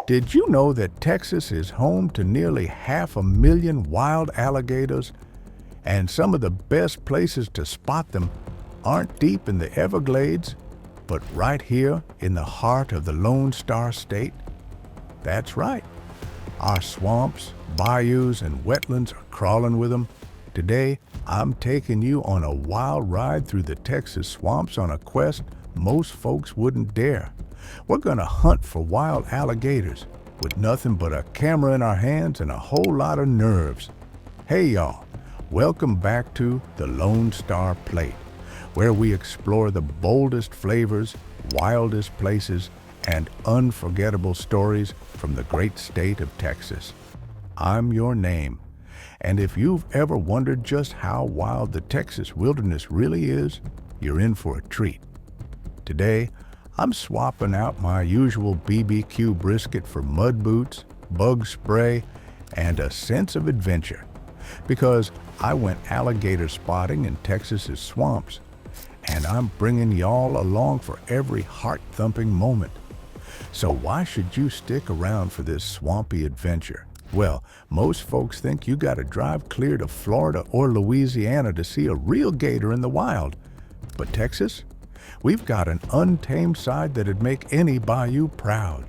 Did you know that Texas is home to nearly 500,000 wild alligators? And some of the best places to spot them aren't deep in the Everglades, but right here in the heart of the Lone Star State? That's right. Our swamps, bayous, and wetlands are crawling with them. Today, I'm taking you on a wild ride through the Texas swamps on a quest most folks wouldn't dare. We're gonna hunt for wild alligators with nothing but a camera in our hands and a whole lot of nerves. Hey y'all, welcome back to the Lone Star Plate, where we explore the boldest flavors, wildest places, and unforgettable stories from the great state of Texas. I'm your name, and if you've ever wondered just how wild the Texas wilderness really is, you're in for a treat. Today, I'm swapping out my usual BBQ brisket for mud boots, bug spray, and a sense of adventure, because I went alligator spotting in Texas's swamps, and I'm bringing y'all along for every heart-thumping moment. So why should you stick around for this swampy adventure? Well, most folks think you gotta drive clear to Florida or Louisiana to see a real gator in the wild. But Texas? We've got an untamed side that'd make any bayou proud.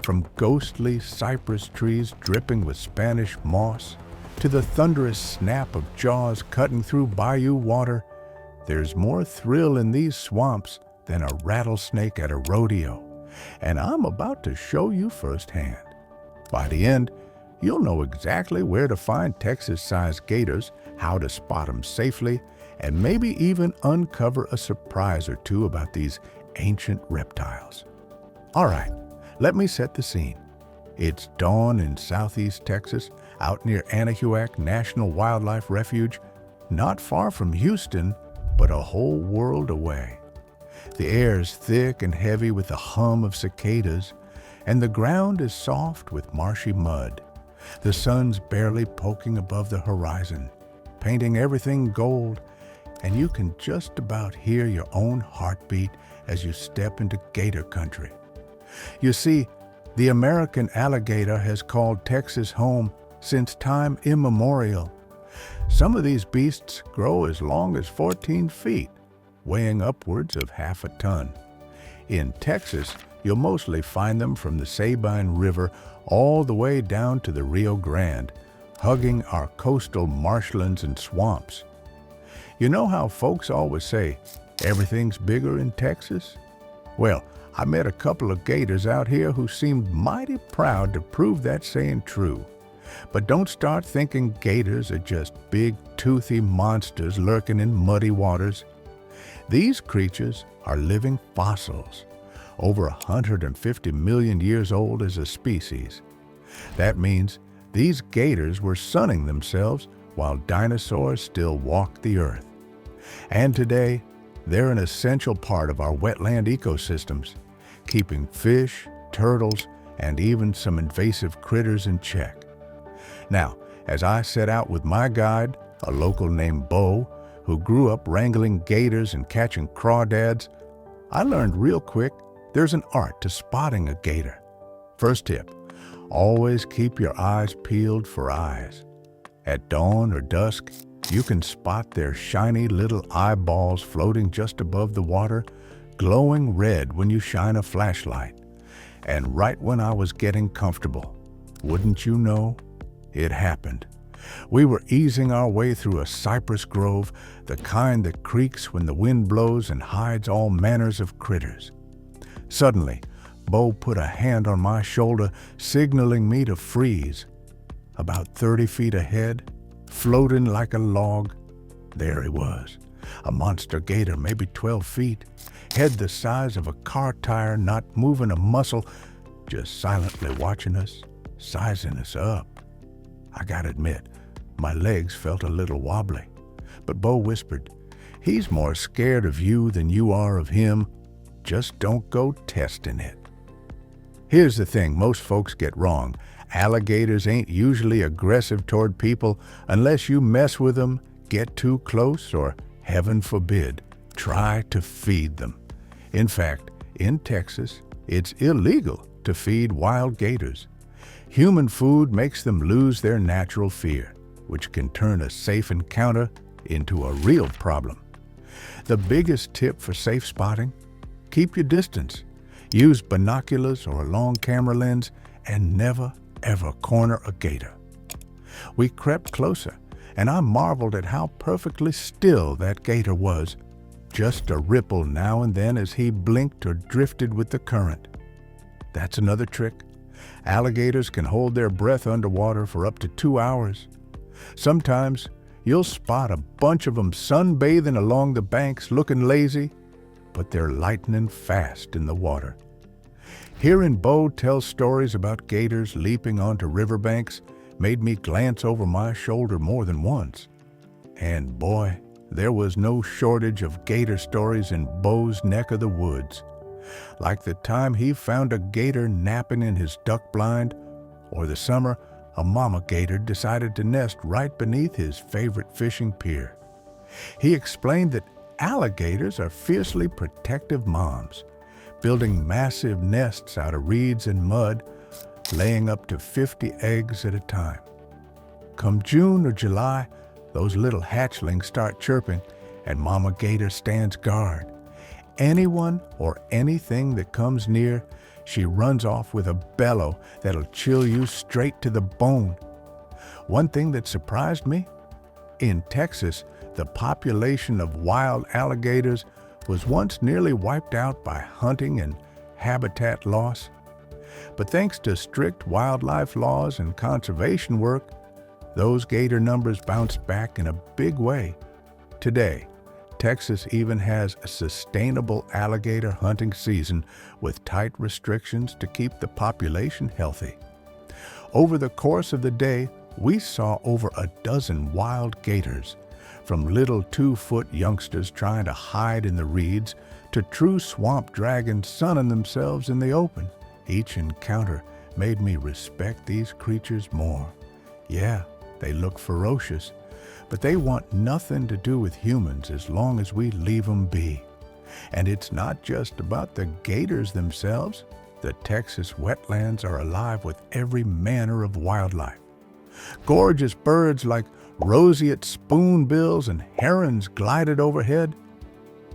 From ghostly cypress trees dripping with Spanish moss, to the thunderous snap of jaws cutting through bayou water, there's more thrill in these swamps than a rattlesnake at a rodeo. And I'm about to show you firsthand. By the end, you'll know exactly where to find Texas-sized gators, how to spot them safely, and maybe even uncover a surprise or two about these ancient reptiles. All right, let me set the scene. It's dawn in southeast Texas, out near Anahuac National Wildlife Refuge, not far from Houston, but a whole world away. The air's thick and heavy with the hum of cicadas, and the ground is soft with marshy mud. The sun's barely poking above the horizon, painting everything gold, and you can just about hear your own heartbeat as you step into gator country. You see, the American alligator has called Texas home since time immemorial. Some of these beasts grow as long as 14 feet, weighing upwards of half a ton. In Texas, you'll mostly find them from the Sabine River all the way down to the Rio Grande, hugging our coastal marshlands and swamps. You know how folks always say, everything's bigger in Texas? Well, I met a couple of gators out here who seemed mighty proud to prove that saying true. But don't start thinking gators are just big, toothy monsters lurking in muddy waters. These creatures are living fossils, over 150 million years old as a species. That means these gators were sunning themselves while dinosaurs still walked the earth. And today, they're an essential part of our wetland ecosystems, keeping fish, turtles, and even some invasive critters in check. Now, as I set out with my guide, a local named Bo, who grew up wrangling gators and catching crawdads, I learned real quick there's an art to spotting a gator. First tip, always keep your eyes peeled for eyes. At dawn or dusk, you can spot their shiny little eyeballs floating just above the water, glowing red when you shine a flashlight. And right when I was getting comfortable, wouldn't you know, it happened. We were easing our way through a cypress grove, the kind that creaks when the wind blows and hides all manners of critters. Suddenly, Bo put a hand on my shoulder, signaling me to freeze. About 30 feet ahead, floating like a log, there he was, a monster gator, maybe 12 feet, head the size of a car tire, not moving a muscle, just silently watching us, sizing us up. I gotta admit, my legs felt a little wobbly, but Bo whispered, "He's more scared of you than you are of him. Just don't go testing it." Here's the thing most folks get wrong. Alligators ain't usually aggressive toward people unless you mess with them, get too close, or, heaven forbid, try to feed them. In fact, in Texas, it's illegal to to feed wild gators. Human food makes them lose their natural fear, which can turn a safe encounter into a real problem. The biggest tip for safe spotting: keep your distance. Use binoculars or a long camera lens and never, ever corner a gator. We crept closer, and I marveled at how perfectly still that gator was, just a ripple now and then as he blinked or drifted with the current. That's another trick. Alligators can hold their breath underwater for up to 2 hours. Sometimes you'll spot a bunch of them sunbathing along the banks looking lazy, but they're lightning fast in the water. Hearing Bo tell stories about gators leaping onto riverbanks made me glance over my shoulder more than once. And boy, there was no shortage of gator stories in Bo's neck of the woods. Like the time he found a gator napping in his duck blind, or the summer a mama gator decided to nest right beneath his favorite fishing pier. He explained that alligators are fiercely protective moms, building massive nests out of reeds and mud, laying up to 50 eggs at a time. Come June or July, those little hatchlings start chirping, and mama gator stands guard. Anyone or anything that comes near, she runs off with a bellow that'll chill you straight to the bone. One thing that surprised me: in Texas, the population of wild alligators was once nearly wiped out by hunting and habitat loss. But thanks to strict wildlife laws and conservation work, those gator numbers bounced back in a big way. Today, Texas even has a sustainable alligator hunting season with tight restrictions to keep the population healthy. Over the course of the day, we saw over a dozen wild gators, from little 2-foot youngsters trying to hide in the reeds to true swamp dragons sunning themselves in the open. Each encounter made me respect these creatures more. Yeah, they look ferocious, but they want nothing to do with humans as long as we leave them be. And it's not just about the gators themselves. The Texas wetlands are alive with every manner of wildlife. Gorgeous birds like roseate spoonbills and herons glided overhead.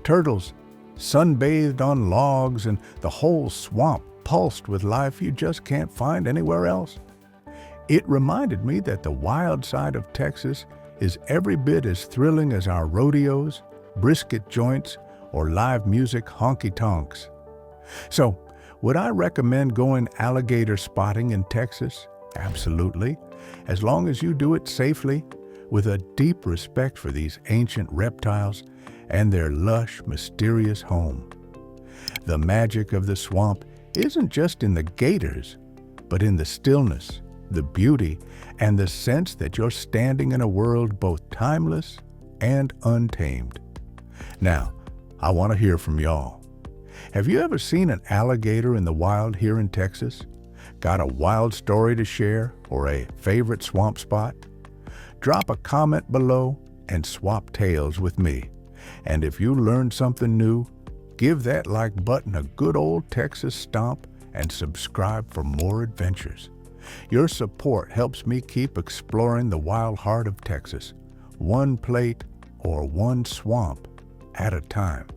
Turtles sunbathed on logs, and the whole swamp pulsed with life you just can't find anywhere else. It reminded me that the wild side of Texas is every bit as thrilling as our rodeos, brisket joints, or live music honky-tonks. So, would I recommend going alligator spotting in Texas? Absolutely, as long as you do it safely, with a deep respect for these ancient reptiles and their lush, mysterious home. The magic of the swamp isn't just in the gators, but in the stillness, the beauty, and the sense that you're standing in a world both timeless and untamed. Now, I want to hear from y'all. Have you ever seen an alligator in the wild here in Texas? Got a wild story to share or a favorite swamp spot? Drop a comment below and swap tales with me. And if you learned something new, give that like button a good old Texas stomp and subscribe for more adventures. Your support helps me keep exploring the wild heart of Texas, one plate or one swamp at a time.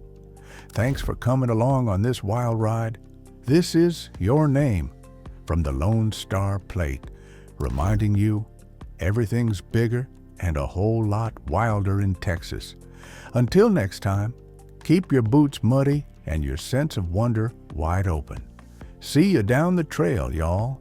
Thanks for coming along on this wild ride. This is Your Name from the Lone Star Plate, reminding you everything's bigger and a whole lot wilder in Texas. Until next time, keep your boots muddy and your sense of wonder wide open. See you down the trail, y'all.